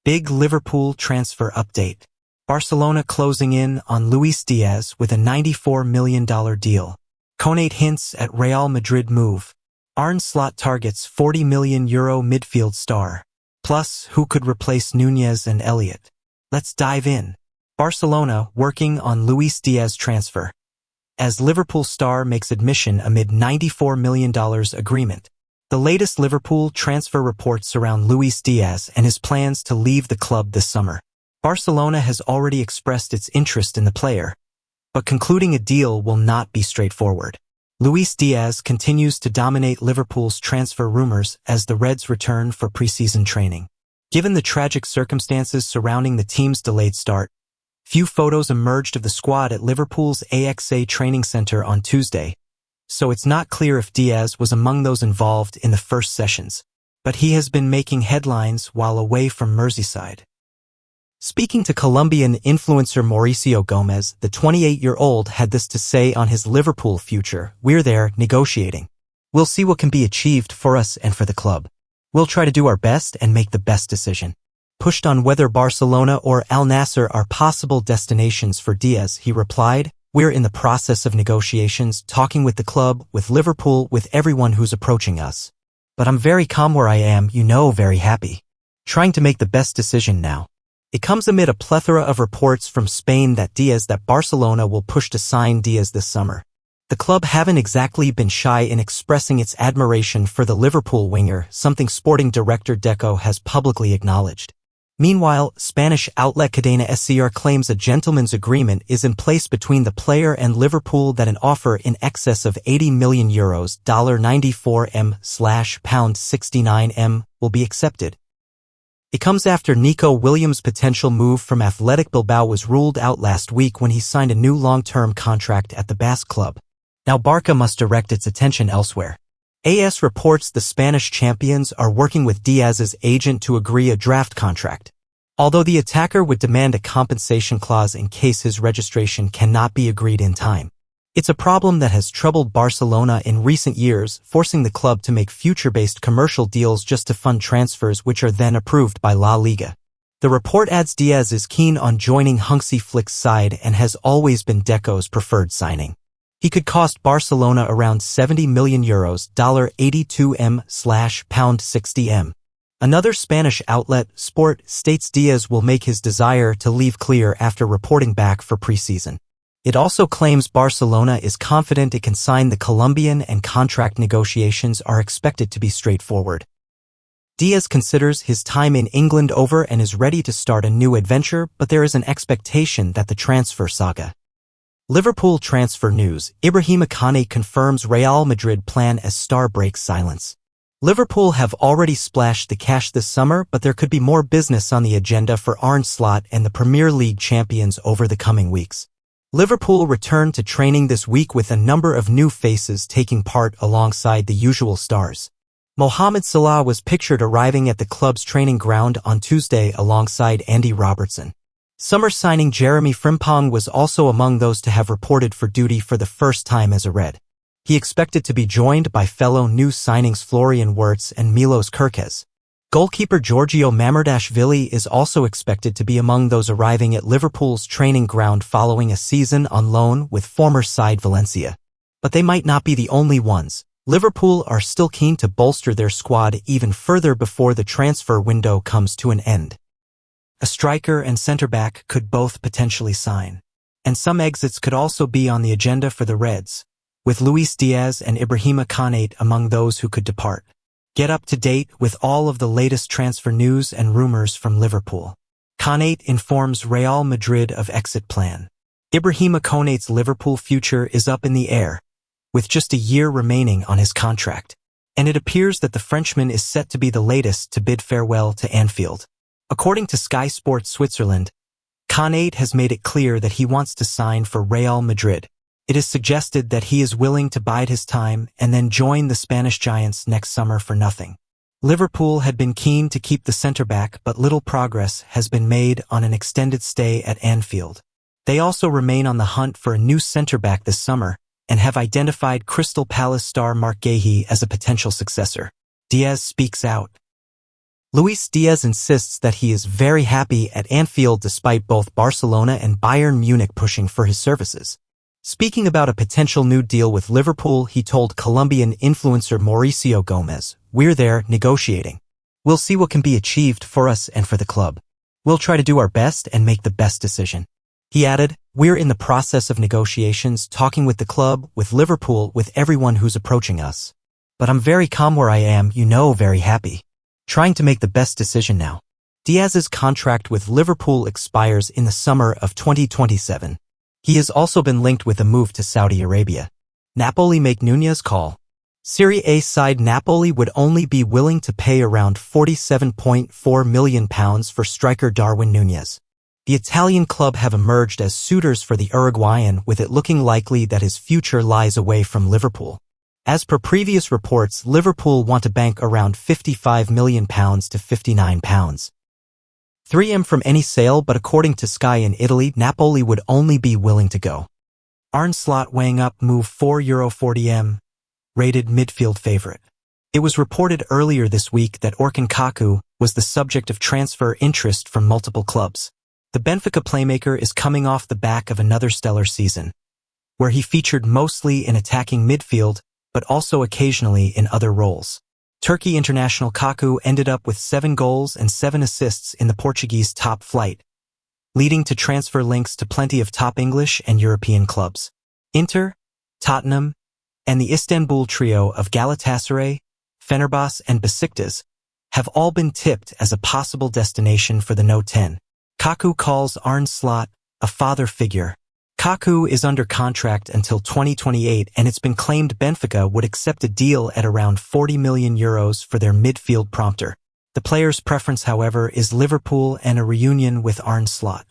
Big Liverpool transfer update. Barcelona closing in on Luis Diaz with a $94 million deal. Konate hints at Real Madrid move. Arne Slot targets €40 million midfield star. Plus, who could replace Nunez and Elliott? Let's dive in. Barcelona working on Luis Diaz transfer. As Liverpool star makes admission amid $94 million agreement. The latest Liverpool transfer reports surround Luis Diaz and his plans to leave the club this summer. Barcelona has already expressed its interest in the player, but concluding a deal will not be straightforward. Luis Diaz continues to dominate Liverpool's transfer rumors as the Reds return for preseason training. Given the tragic circumstances surrounding the team's delayed start, few photos emerged of the squad at Liverpool's AXA training center on Tuesday, so it's not clear if Diaz was among those involved in the first sessions. But he has been making headlines while away from Merseyside. Speaking to Colombian influencer Mauricio Gomez, the 28-year-old had this to say on his Liverpool future: "We're there, negotiating. We'll see what can be achieved for us and for the club. We'll try to do our best and make the best decision." Pushed on whether Barcelona or Al Nassr are possible destinations for Diaz, he replied, "We're in the process of negotiations, talking with the club, with Liverpool, with everyone who's approaching us. But I'm very calm where I am, very happy. Trying to make the best decision now." It comes amid a plethora of reports from Spain that Barcelona will push to sign Diaz this summer. The club haven't exactly been shy in expressing its admiration for the Liverpool winger, something sporting director Deco has publicly acknowledged. Meanwhile, Spanish outlet Cadena SER claims a gentleman's agreement is in place between the player and Liverpool that an offer in excess of €80 million $94M/£69M will be accepted. It comes after Nico Williams' potential move from Athletic Bilbao was ruled out last week when he signed a new long-term contract at the Basque club. Now Barca must direct its attention elsewhere. AS reports the Spanish champions are working with Diaz's agent to agree a draft contract. Although the attacker would demand a compensation clause in case his registration cannot be agreed in time. It's a problem that has troubled Barcelona in recent years, forcing the club to make future-based commercial deals just to fund transfers which are then approved by La Liga. The report adds Diaz is keen on joining Hansi Flick's side and has always been Deco's preferred signing. He could cost Barcelona around €70 million $82M/£60M. Another Spanish outlet, Sport, states Diaz will make his desire to leave clear after reporting back for preseason. It also claims Barcelona is confident it can sign the Colombian and contract negotiations are expected to be straightforward. Diaz considers his time in England over and is ready to start a new adventure, but there is an expectation that the transfer saga. Liverpool transfer news: Ibrahima Konate confirms Real Madrid plan as star breaks silence. Liverpool have already splashed the cash this summer, but there could be more business on the agenda for Arne Slot and the Premier League champions over the coming weeks. Liverpool returned to training this week with a number of new faces taking part alongside the usual stars. Mohamed Salah was pictured arriving at the club's training ground on Tuesday alongside Andy Robertson. Summer signing Jeremy Frimpong was also among those to have reported for duty for the first time as a Red. He expected to be joined by fellow new signings Florian Wirtz and Milos Kerkez. Goalkeeper Giorgio Mamardashvili is also expected to be among those arriving at Liverpool's training ground following a season on loan with former side Valencia. But they might not be the only ones. Liverpool are still keen to bolster their squad even further before the transfer window comes to an end. A striker and centre-back could both potentially sign. And some exits could also be on the agenda for the Reds, with Luis Diaz and Ibrahima Konate among those who could depart. Get up to date with all of the latest transfer news and rumors from Liverpool. Konate informs Real Madrid of exit plan. Ibrahima Konate's Liverpool future is up in the air, with just a year remaining on his contract. And it appears that the Frenchman is set to be the latest to bid farewell to Anfield. According to Sky Sports Switzerland, Konate has made it clear that he wants to sign for Real Madrid. It is suggested that he is willing to bide his time and then join the Spanish giants next summer for nothing. Liverpool had been keen to keep the centre-back, but little progress has been made on an extended stay at Anfield. They also remain on the hunt for a new centre-back this summer and have identified Crystal Palace star Mark Guéhi as a potential successor. Diaz speaks out. Luis Diaz insists that he is very happy at Anfield despite both Barcelona and Bayern Munich pushing for his services. Speaking about a potential new deal with Liverpool, he told Colombian influencer Mauricio Gomez, "We're there, negotiating. We'll see what can be achieved for us and for the club. We'll try to do our best and make the best decision." He added, "We're in the process of negotiations, talking with the club, with Liverpool, with everyone who's approaching us. But I'm very calm where I am, very happy. Trying to make the best decision now." Diaz's contract with Liverpool expires in the summer of 2027. He has also been linked with a move to Saudi Arabia. Napoli make Núñez call. Serie A side Napoli would only be willing to pay around £47.4 million for striker Darwin Núñez. The Italian club have emerged as suitors for the Uruguayan, with it looking likely that his future lies away from Liverpool. As per previous reports, Liverpool want to bank around £55 million to £59. 3M from any sale, but according to Sky in Italy, Napoli would only be willing to go. Arne Slot weighing up move €40M, rated midfield favorite. It was reported earlier this week that Orkun Kaku was the subject of transfer interest from multiple clubs. The Benfica playmaker is coming off the back of another stellar season, where he featured mostly in attacking midfield, but also occasionally in other roles. Turkey international Kaku ended up with 7 goals and 7 assists in the Portuguese top flight, leading to transfer links to plenty of top English and European clubs. Inter, Tottenham, and the Istanbul trio of Galatasaray, Fenerbahce and Besiktas have all been tipped as a possible destination for the No 10. Kaku calls Arne Slot a father figure. Kaku is under contract until 2028, and it's been claimed Benfica would accept a deal at around €40 million for their midfield prompter. The player's preference, however, is Liverpool and a reunion with Arne Slot.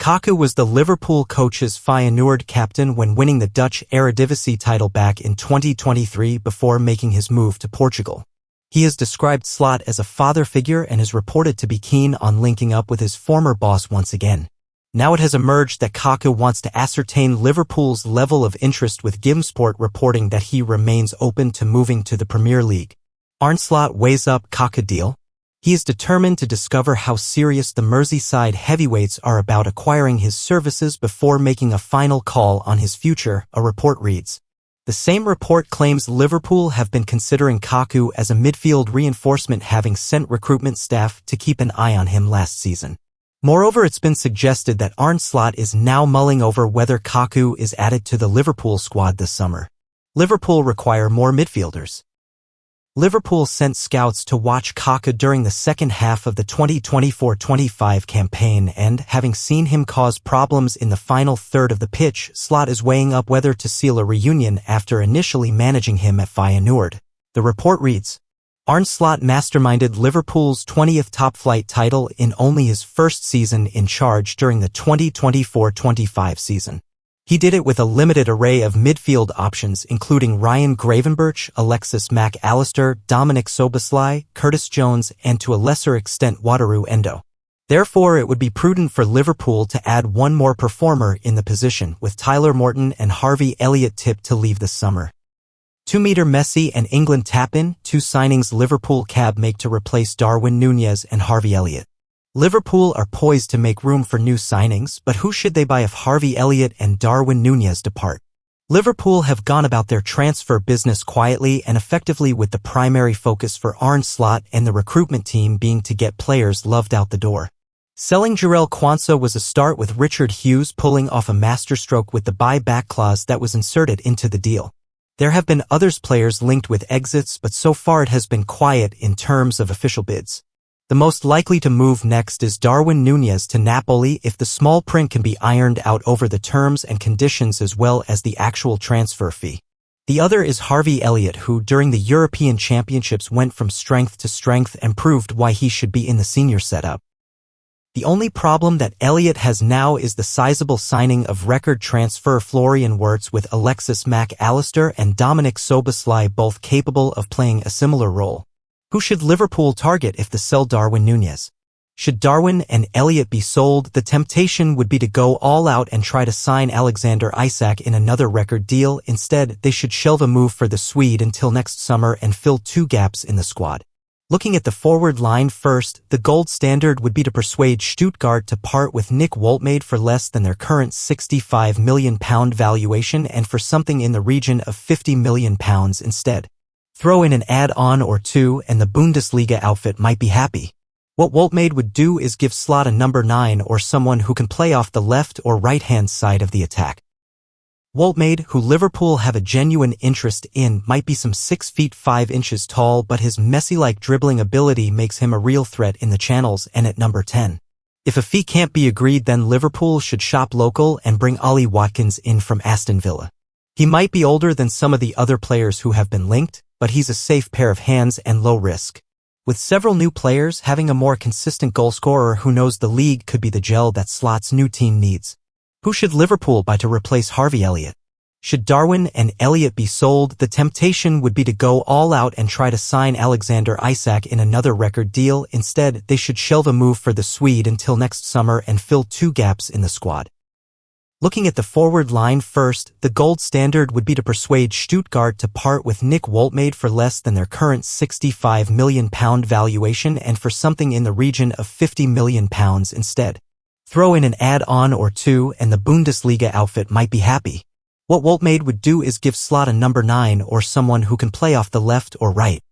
Kaku was the Liverpool coach's Feyenoord captain when winning the Dutch Eredivisie title back in 2023 before making his move to Portugal. He has described Slot as a father figure and is reported to be keen on linking up with his former boss once again. Now it has emerged that Kaku wants to ascertain Liverpool's level of interest, with Gimsport reporting that he remains open to moving to the Premier League. Arne Slot weighs up Kaku deal. He is determined to discover how serious the Merseyside heavyweights are about acquiring his services before making a final call on his future, a report reads. The same report claims Liverpool have been considering Kaku as a midfield reinforcement, having sent recruitment staff to keep an eye on him last season. Moreover, it's been suggested that Arne Slot is now mulling over whether Kaku is added to the Liverpool squad this summer. Liverpool require more midfielders. Liverpool sent scouts to watch Kaku during the second half of the 2024-25 campaign, and, having seen him cause problems in the final third of the pitch, Slot is weighing up whether to seal a reunion after initially managing him at Feyenoord. The report reads, Arne Slot masterminded Liverpool's 20th top-flight title in only his first season in charge during the 2024-25 season. He did it with a limited array of midfield options, including Ryan Gravenberch, Alexis Mac Allister, Dominic Szoboszlai, Curtis Jones, and to a lesser extent Wataru Endo. Therefore, it would be prudent for Liverpool to add one more performer in the position, with Tyler Morton and Harvey Elliott tipped to leave this summer. 2-meter Messi and England tap-in, 2 signings Liverpool cab make to replace Darwin Núñez and Harvey Elliott. Liverpool are poised to make room for new signings, but who should they buy if Harvey Elliott and Darwin Núñez depart? Liverpool have gone about their transfer business quietly and effectively, with the primary focus for Arne Slot and the recruitment team being to get players loved out the door. Selling Jarell Quansah was a start, with Richard Hughes pulling off a masterstroke with the buy-back clause that was inserted into the deal. There have been others players linked with exits, but so far it has been quiet in terms of official bids. The most likely to move next is Darwin Núñez to Napoli if the small print can be ironed out over the terms and conditions as well as the actual transfer fee. The other is Harvey Elliott, who during the European Championships went from strength to strength and proved why he should be in the senior setup. The only problem that Elliott has now is the sizable signing of record transfer Florian Wirtz, with Alexis Mac Allister and Dominic Szoboszlai both capable of playing a similar role. Who should Liverpool target if they sell Darwin Núñez? Should Darwin and Elliott be sold, the temptation would be to go all out and try to sign Alexander Isak in another record deal. Instead, they should shelve a move for the Swede until next summer and fill 2 gaps in the squad. Looking at the forward line first, the gold standard would be to persuade Stuttgart to part with Nick Woltmade for less than their current £65 million valuation and for something in the region of £50 million instead. Throw in an add-on or two and the Bundesliga outfit might be happy. What Woltmade would do is give Slot a number 9 or someone who can play off the left or right-hand side of the attack. Woltmade, who Liverpool have a genuine interest in, might be some 6 feet 5 inches tall, but his Messi-like dribbling ability makes him a real threat in the channels and at number 10. If a fee can't be agreed, then Liverpool should shop local and bring Ollie Watkins in from Aston Villa. He might be older than some of the other players who have been linked, but he's a safe pair of hands and low risk. With several new players, having a more consistent goalscorer who knows the league could be the gel that Slot's new team needs. Who should Liverpool buy to replace Harvey Elliott? Should Darwin and Elliott be sold? The temptation would be to go all out and try to sign Alexander Isak in another record deal. Instead, they should shelve a move for the Swede until next summer and fill 2 gaps in the squad. Looking at the forward line first, the gold standard would be to persuade Stuttgart to part with Nick Woltmade for less than their current £65 million valuation and for something in the region of £50 million instead. Throw in an add-on or two and the Bundesliga outfit might be happy. What Woltmade would do is give Slot a number 9 or someone who can play off the left or right.